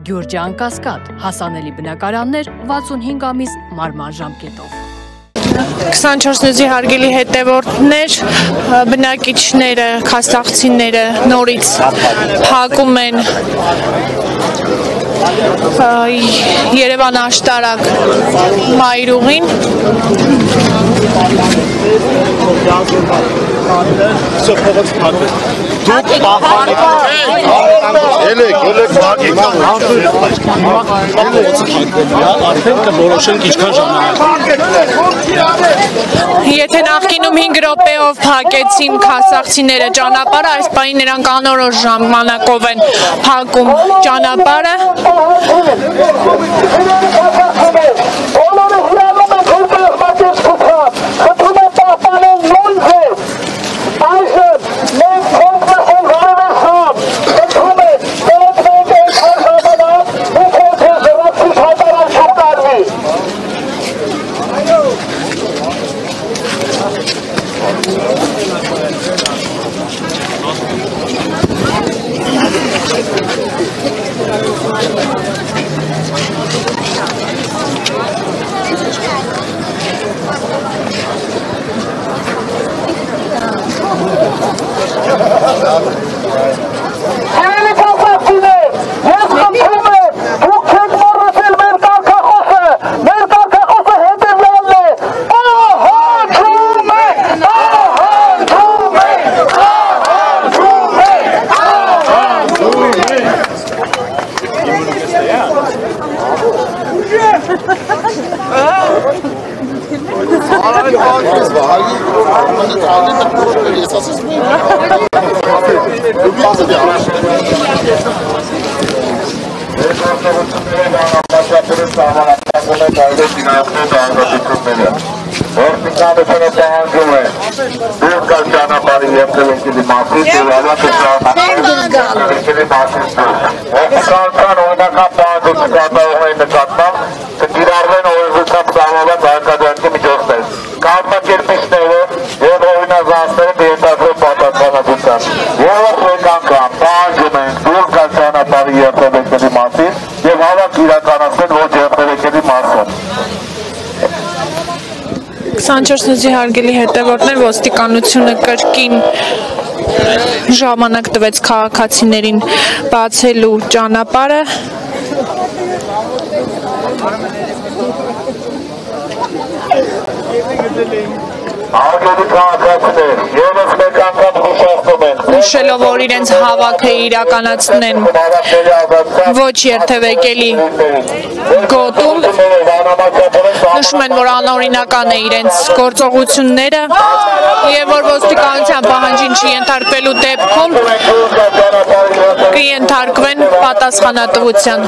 Գյուրջան Կասկադ, հասանելի բնակարաններ 65 ամիս մարման ժամկետով։ 24-ի հարգելի հետևորդներ, բնակիչները, քաստաղցիները նորից փակում են Երևան աշտարակ մայրուղին։ Եթե նախկինում 5 րոպեով փակեցին քասախցիները ճանապարհը, այս պահին նրանք անորոշ ժամանակով են փակում ճանապարհը։ Սանչորսնուզի հարգելի հետևորդներ, ոստիկանությունը կրկին ժամանակ տվեց քաղաքացիներին բացելու ճանապարհը։ Նշելով, որ իրենց հավաքը իրականացնեն ոչ երթևեկելի գոտում, նշում են, որ անօրինական է իրենց գործողությունները և որ ոստիկանության պահանջին չենթարկվելու դեպքում կենթարկվեն պատասխանատվության։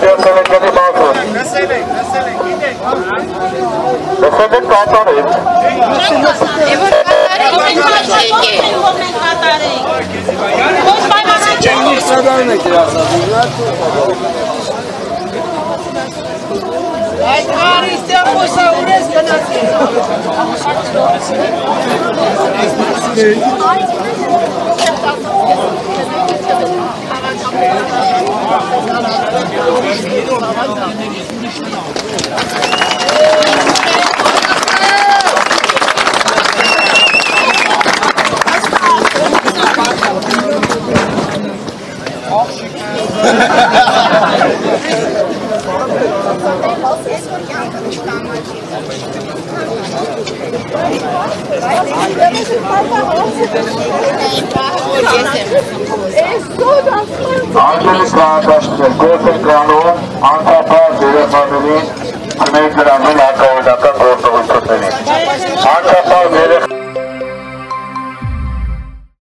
Անկապ